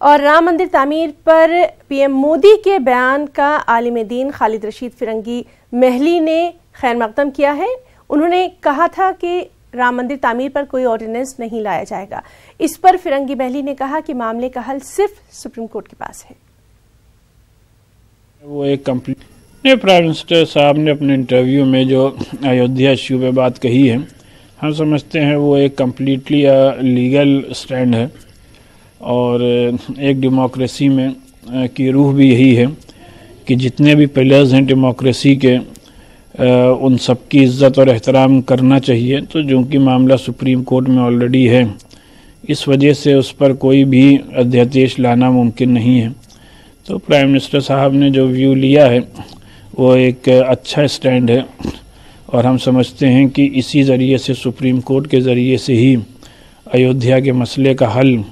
और राम मंदिर तामीर पर पीएम मोदी के बयान का आलिम दीन खालिद रशीद फिरंगी महली ने खैर मकदम किया है। उन्होंने कहा था कि राम मंदिर तामीर पर कोई ऑर्डिनेंस नहीं लाया जाएगा। इस पर फिरंगी महली ने कहा कि मामले का हल सिर्फ सुप्रीम कोर्ट के पास है। वो एक कंप्लीट प्राइम मिनिस्टर साहब ने अपने इंटरव्यू में जो अयोध्या इश्यू पे बात कही है, हम समझते हैं वो एक कम्प्लीटली लीगल स्टैंड है और एक डेमोक्रेसी में की रूह भी यही है कि जितने भी पिलर्स हैं डेमोक्रेसी के उन सब की इज़्ज़त और एहतराम करना चाहिए। तो जो कि मामला सुप्रीम कोर्ट में ऑलरेडी है, इस वजह से उस पर कोई भी अध्यादेश लाना मुमकिन नहीं है। तो प्राइम मिनिस्टर साहब ने जो व्यू लिया है वो एक अच्छा स्टैंड है और हम समझते हैं कि इसी ज़रिए से सुप्रीम कोर्ट के ज़रिए से ही अयोध्या के मसले का हल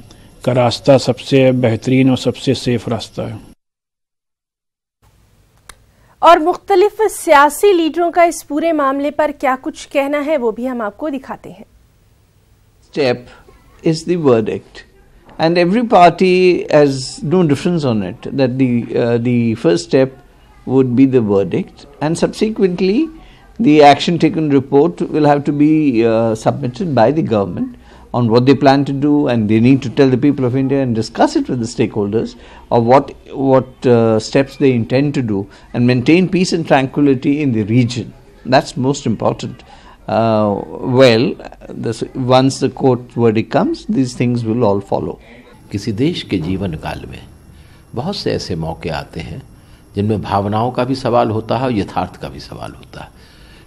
का रास्ता सबसे बेहतरीन और सबसे सेफ रास्ता है। और मुख्तलिफ सियासी लीडरों का इस पूरे मामले पर क्या कुछ कहना है वो भी हम आपको दिखाते हैं। Step is the verdict and every party has no difference on it, that the first step would be the verdict and subsequently the action taken report will have to be submitted by the government on what they plan to do, and they need to tell the people of India and discuss it with the stakeholders of what steps they intend to do and maintain peace and tranquility in the region. That's most important. Once the court verdict comes, these things will all follow. किसी देश के जीवन काल में बहुत से ऐसे मौके आते हैं जिनमें भावनाओं का भी सवाल होता है और यथार्थ का भी सवाल होता है।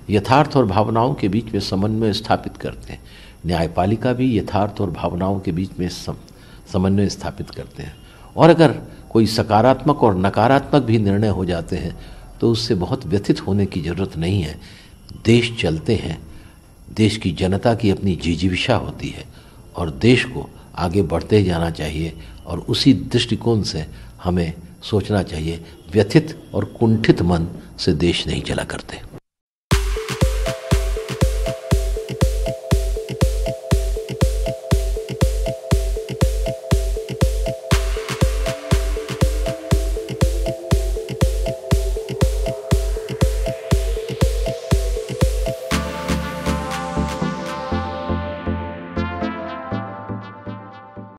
यथार्थ और भावनाओं के बीच में समन्वय स्थापित करते हैं। न्यायपालिका भी यथार्थ और भावनाओं के बीच में समन्वय स्थापित करते हैं। और अगर कोई सकारात्मक और नकारात्मक भी निर्णय हो जाते हैं तो उससे बहुत व्यथित होने की ज़रूरत नहीं है। देश चलते हैं, देश की जनता की अपनी जिजीविषा होती है और देश को आगे बढ़ते जाना चाहिए और उसी दृष्टिकोण से हमें सोचना चाहिए। व्यथित और कुंठित मन से देश नहीं चला करते।